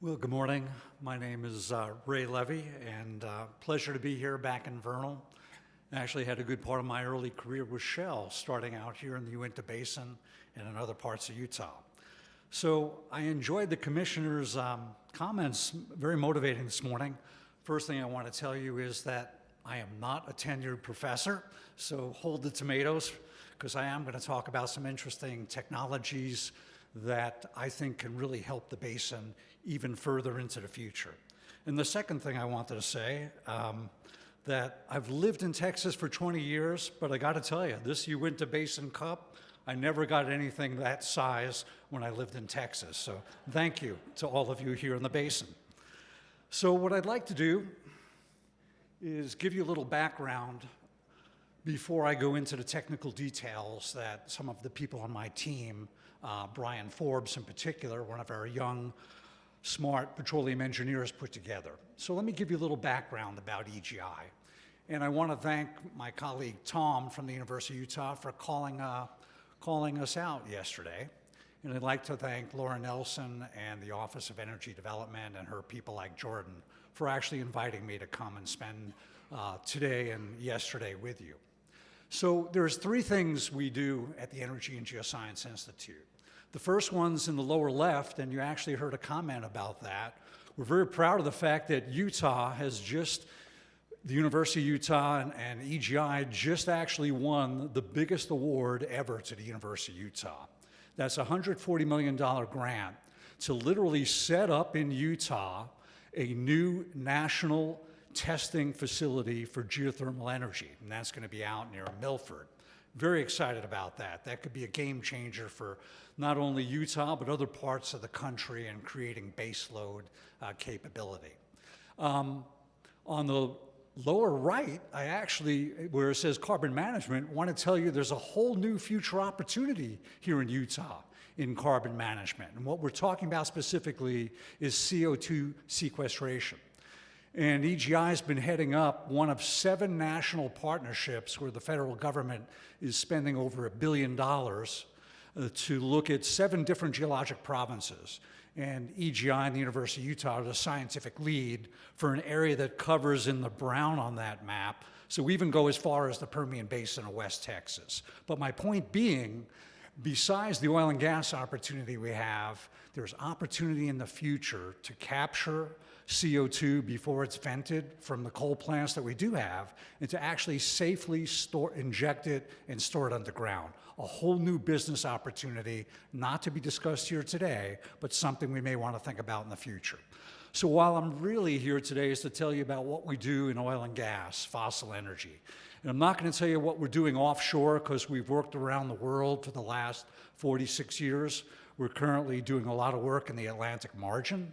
Well, good morning. My name is Ray Levy, and pleasure to be here back in Vernal. I actually had a good part of my early career with Shell, starting out here in the Uinta Basin and in other parts of Utah. So I enjoyed the commissioner's comments, very motivating this morning. First thing I want to tell you is that I am not a tenured professor, so hold the tomatoes, because I am going to talk about some interesting technologies that I think can really help the basin even further into the future. And the second thing I wanted to say, that I've lived in Texas for 20 years, but I gotta tell you, this Uinta Basin Cup, I never got anything that size when I lived in Texas. So thank you to all of you here in the basin. So what I'd like to do is give you a little background before I go into the technical details that some of the people on my team, Brian Forbes in particular, one of our young, smart petroleum engineers, put together. So let me give you a little background about EGI. And I want to thank my colleague Tom from the University of Utah for calling us out yesterday. And I'd like to thank Laura Nelson and the Office of Energy Development and her people like Jordan for actually inviting me to come and spend today and yesterday with you. So there's three things we do at the Energy and Geoscience Institute. The first one's in the lower left, and you actually heard a comment about that. We're very proud of the fact that Utah has just, the University of Utah and EGI just actually won the biggest award ever to the University of Utah. That's a $140 million grant to literally set up in Utah a new national testing facility for geothermal energy, and that's going to be out near Milford. Very excited about that. That could be a game changer for not only Utah, but other parts of the country and creating baseload capability. On the lower right, I actually, where it says carbon management, want to tell you there's a whole new future opportunity here in Utah in carbon management. And what we're talking about specifically is CO2 sequestration. And EGI has been heading up one of 7 national partnerships where the federal government is spending over $1 billion to look at 7 different geologic provinces. And EGI and the University of Utah are the scientific lead for an area that covers in the brown on that map. So we even go as far as the Permian Basin of West Texas. But my point being, besides the oil and gas opportunity we have, there's opportunity in the future to capture CO2 before it's vented from the coal plants that we do have, and to actually safely inject it and store it underground. A whole new business opportunity, not to be discussed here today, but something we may want to think about in the future. So while I'm really here today is to tell you about what we do in oil and gas, fossil energy. And I'm not going to tell you what we're doing offshore because we've worked around the world for the last 46 years. We're currently doing a lot of work in the Atlantic margin.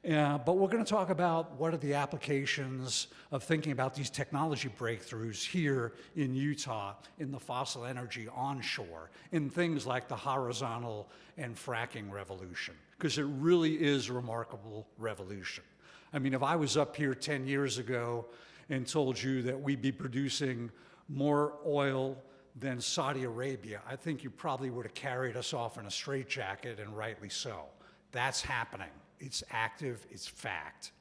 But we're going to talk about what are the applications of thinking about these technology breakthroughs here in Utah in the fossil energy onshore, in things like the horizontal and fracking revolution, because it really is a remarkable revolution. I mean, if I was up here 10 years ago and told you that we'd be producing more oil than Saudi Arabia, I think you probably would have carried us off in a straitjacket, and rightly so. That's happening. It's active, it's fact.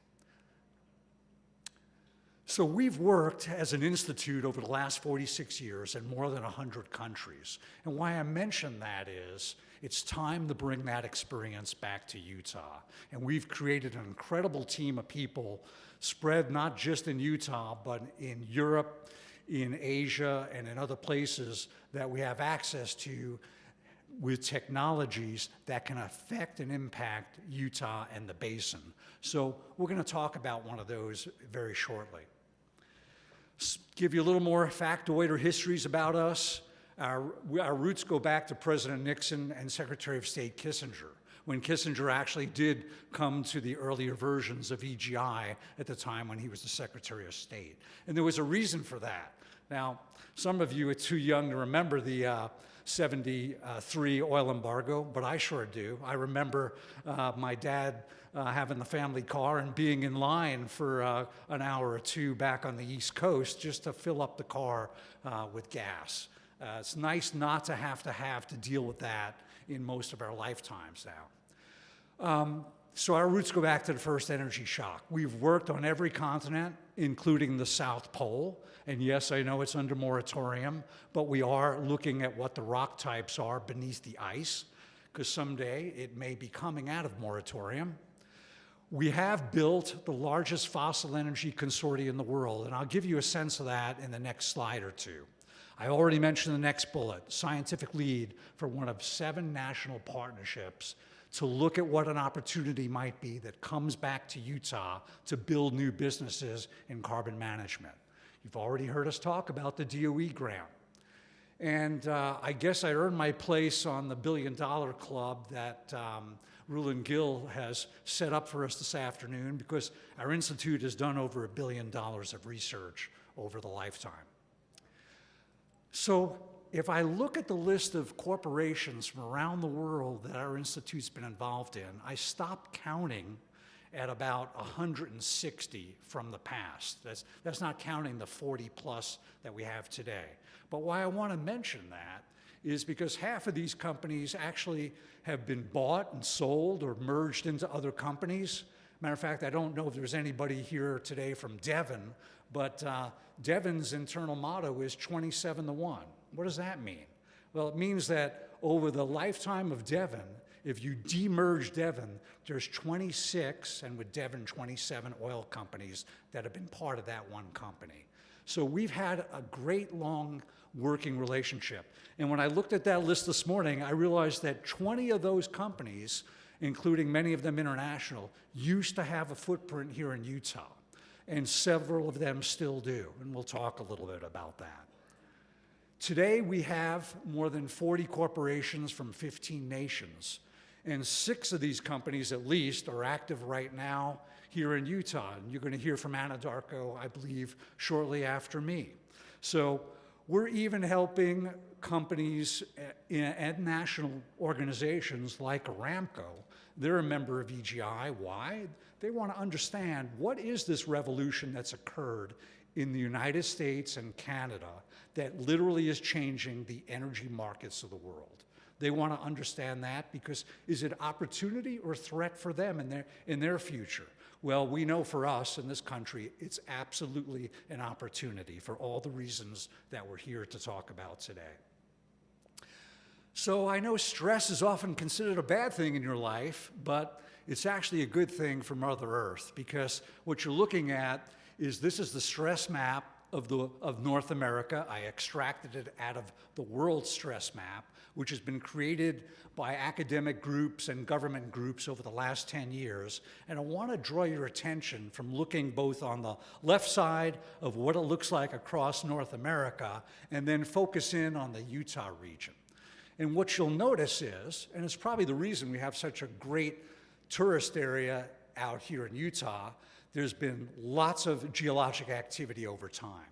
So we've worked as an institute over the last 46 years in more than 100 countries. And why I mention that is, it's time to bring that experience back to Utah. And we've created an incredible team of people spread not just in Utah, but in Europe, in Asia, and in other places that we have access to with technologies that can affect and impact Utah and the basin. So we're going to talk about one of those very shortly. Give you a little more factoid or histories about us. Our roots go back to President Nixon and Secretary of State Kissinger, when Kissinger actually did come to the earlier versions of EGI at the time when he was the Secretary of State. And there was a reason for that. Now, some of you are too young to remember the 73 oil embargo, but I sure do. I remember my dad having the family car and being in line for an hour or two back on the East Coast just to fill up the car with gas. It's nice not to have to deal with that in most of our lifetimes now. So our roots go back to the first energy shock. We've worked on every continent, including the South Pole. And yes, I know it's under moratorium, but we are looking at what the rock types are beneath the ice, because someday it may be coming out of moratorium. We have built the largest fossil energy consortium in the world, and I'll give you a sense of that in the next slide or two. I already mentioned the next bullet, scientific lead for one of 7 national partnerships to look at what an opportunity might be that comes back to Utah to build new businesses in carbon management. You've already heard us talk about the DOE grant. And I guess I earned my place on the $1 billion club that Rulon Gill has set up for us this afternoon, because our institute has done over $1 billion of research over the lifetime. So if I look at the list of corporations from around the world that our institute's been involved in, I stopped counting at about 160 from the past. That's not counting the 40 plus that we have today. But why I want to mention that is because half of these companies actually have been bought and sold or merged into other companies. Matter of fact, I don't know if there's anybody here today from Devon, but Devon's internal motto is 27-1. What does that mean? Well, it means that over the lifetime of Devon, if you demerge Devon, there's 26, and with Devon, 27 oil companies that have been part of that one company. So we've had a great long working relationship. And when I looked at that list this morning, I realized that 20 of those companies, including many of them international, used to have a footprint here in Utah. And several of them still do. And we'll talk a little bit about that. Today, we have more than 40 corporations from 15 nations. And 6 of these companies, at least, are active right now here in Utah. And you're going to hear from Anadarko, I believe, shortly after me. So we're even helping companies and national organizations like Aramco. They're a member of EGI. Why? They want to understand, what is this revolution that's occurred in the United States and Canada that literally is changing the energy markets of the world? They want to understand that, because is it opportunity or threat for them in their future? Well, we know for us in this country, it's absolutely an opportunity for all the reasons that we're here to talk about today. So I know stress is often considered a bad thing in your life, but it's actually a good thing for Mother Earth, because what you're looking at is, this is the stress map of North America. I extracted it out of the world stress map, which has been created by academic groups and government groups over the last 10 years. And I want to draw your attention from looking both on the left side of what it looks like across North America, and then focus in on the Utah region. And what you'll notice is, and it's probably the reason we have such a great tourist area out here in Utah, there's been lots of geologic activity over time.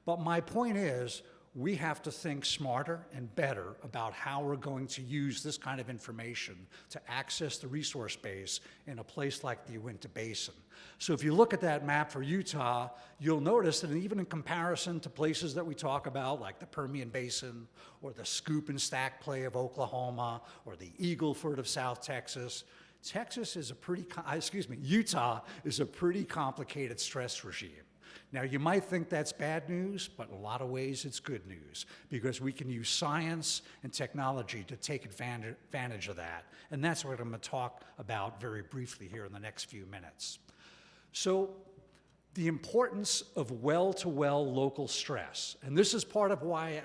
But my point is, we have to think smarter and better about how we're going to use this kind of information to access the resource base in a place like the Uinta Basin. So if you look at that map for Utah, you'll notice that even in comparison to places that we talk about, like the Permian Basin, or the Scoop and Stack Play of Oklahoma, or the Eagle Ford of South Texas, Utah is a pretty complicated stress regime. Now, you might think that's bad news, but in a lot of ways it's good news, because we can use science and technology to take advantage of that. And that's what I'm going to talk about very briefly here in the next few minutes. So, the importance of well-to-well local stress. And this is part of why,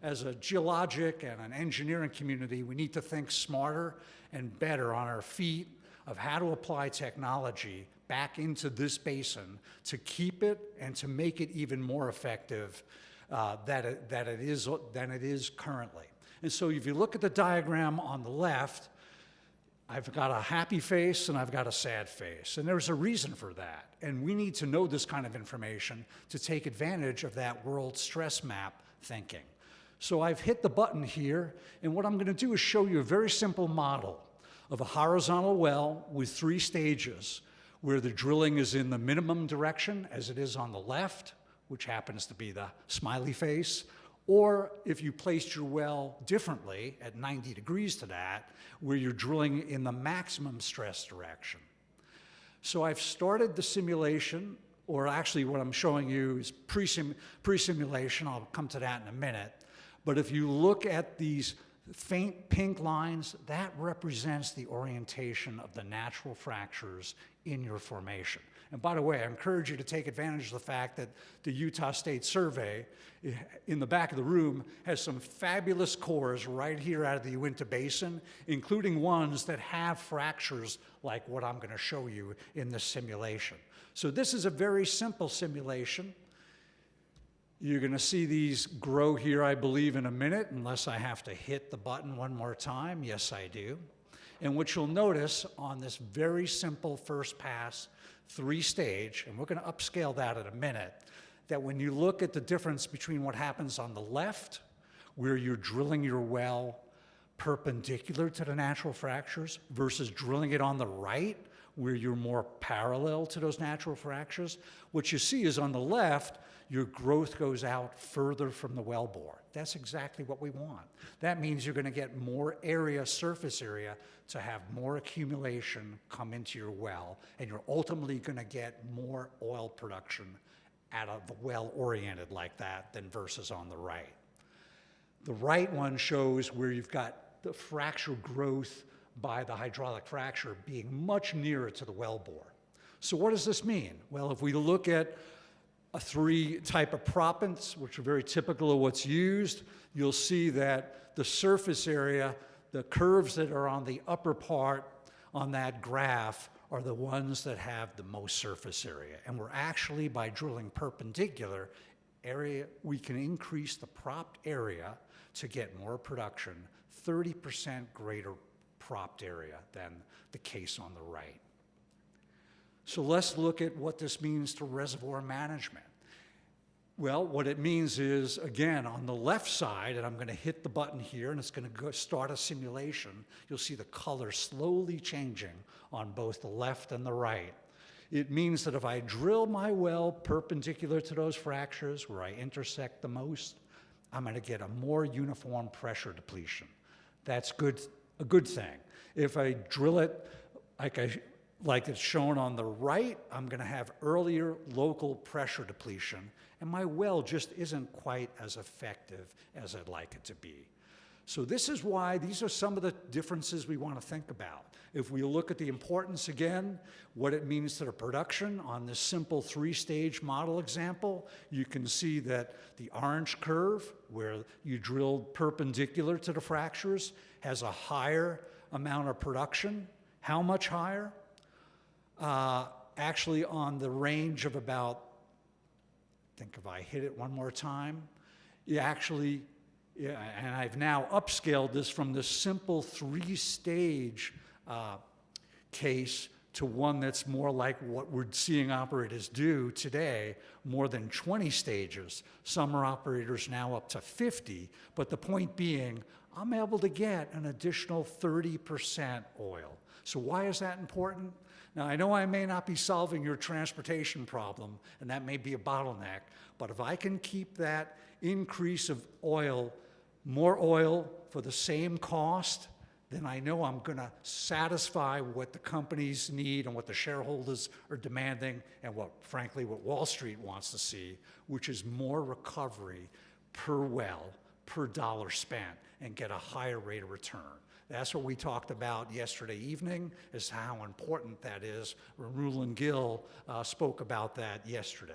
as a geologic and an engineering community, we need to think smarter and better on our feet of how to apply technology back into this basin to keep it and to make it even more effective than it is currently. And so if you look at the diagram on the left, I've got a happy face and I've got a sad face. And there's a reason for that. And we need to know this kind of information to take advantage of that world stress map thinking. So I've hit the button here, and what I'm going to do is show you a very simple model of a horizontal well with 3 stages, where the drilling is in the minimum direction, as it is on the left, which happens to be the smiley face, or if you placed your well differently at 90 degrees to that, where you're drilling in the maximum stress direction. So I've started the simulation, or actually what I'm showing you is pre-simulation. I'll come to that in a minute. But if you look at these faint pink lines, that represents the orientation of the natural fractures in your formation. And by the way, I encourage you to take advantage of the fact that the Utah State Survey in the back of the room has some fabulous cores right here out of the Uinta Basin, including ones that have fractures like what I'm going to show you in this simulation. So this is a very simple simulation. You're going to see these grow here, I believe, in a minute, unless I have to hit the button one more time. Yes, I do. And what you'll notice on this very simple first pass, 3-stage, and we're going to upscale that in a minute, that when you look at the difference between what happens on the left, where you're drilling your well perpendicular to the natural fractures, versus drilling it on the right, where you're more parallel to those natural fractures, what you see is on the left, your growth goes out further from the wellbore. That's exactly what we want. That means you're going to get more area, surface area, to have more accumulation come into your well, and you're ultimately going to get more oil production out of the well oriented like that than versus on the right. The right one shows where you've got the fracture growth by the hydraulic fracture being much nearer to the wellbore. So what does this mean? Well, if we look at a 3 type of proppants, which are very typical of what's used, you'll see that the surface area, the curves that are on the upper part on that graph are the ones that have the most surface area. And we're actually, by drilling perpendicular area, we can increase the propped area to get more production, 30% greater propped area than the case on the right. So let's look at what this means to reservoir management. Well, what it means is, again, on the left side, and I'm going to hit the button here, and it's going to start a simulation, you'll see the color slowly changing on both the left and the right. It means that if I drill my well perpendicular to those fractures where I intersect the most, I'm going to get a more uniform pressure depletion. That's a good thing. If I drill it like it's shown on the right, I'm going to have earlier local pressure depletion, and my well just isn't quite as effective as I'd like it to be. So this is why these are some of the differences we want to think about. If we look at the importance again, what it means to the production on this simple 3-stage model example, you can see that the orange curve, where you drilled perpendicular to the fractures, has a higher amount of production. How much higher? Actually on the range of about, I think if I hit it one more time, and I've now upscaled this from the simple 3-stage case to one that's more like what we're seeing operators do today, more than 20 stages. Some are operators now up to 50, but the point being, I'm able to get an additional 30% oil. So why is that important? Now, I know I may not be solving your transportation problem, and that may be a bottleneck, but if I can keep that increase of oil, more oil for the same cost, then I know I'm going to satisfy what the companies need and what the shareholders are demanding and frankly, what Wall Street wants to see, which is more recovery per well, per dollar spent, and get a higher rate of return. That's what we talked about yesterday evening, is how important that is. Raymond Gill spoke about that yesterday.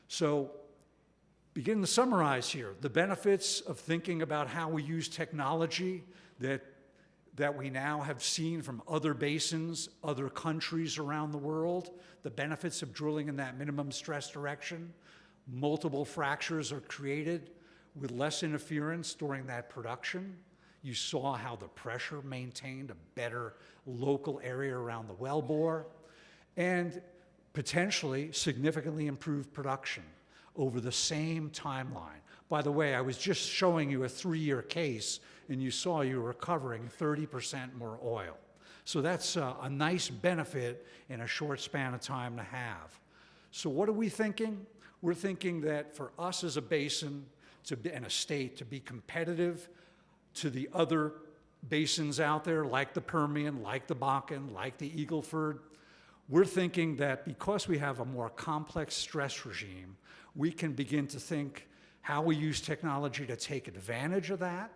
So, begin to summarize here, the benefits of thinking about how we use technology that we now have seen from other basins, other countries around the world, the benefits of drilling in that minimum stress direction. Multiple fractures are created with less interference during that production. You saw how the pressure maintained a better local area around the wellbore, and potentially significantly improved production over the same timeline. By the way, I was just showing you a 3-year case, and you saw you were recovering 30% more oil. So that's a nice benefit in a short span of time to have. So what are we thinking? We're thinking that for us as a basin and a state to be competitive to the other basins out there, like the Permian, like the Bakken, like the Eagle Ford, we're thinking that because we have a more complex stress regime, we can begin to think how we use technology to take advantage of that.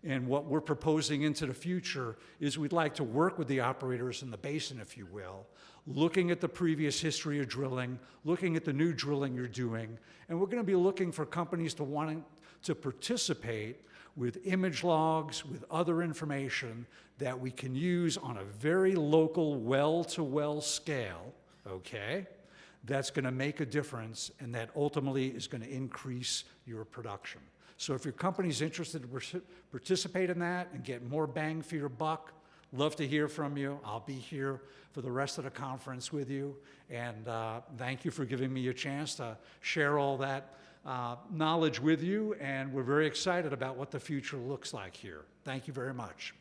And what we're proposing into the future is we'd like to work with the operators in the basin, if you will, looking at the previous history of drilling, looking at the new drilling you're doing, and we're going to be looking for companies to wanting to participate with image logs, with other information that we can use on a very local well-to-well scale, okay? That's going to make a difference, and that ultimately is going to increase your production. So if your company's interested to participate in that and get more bang for your buck, love to hear from you. I'll be here for the rest of the conference with you. And thank you for giving me a chance to share all that knowledge with you. And we're very excited about what the future looks like here. Thank you very much.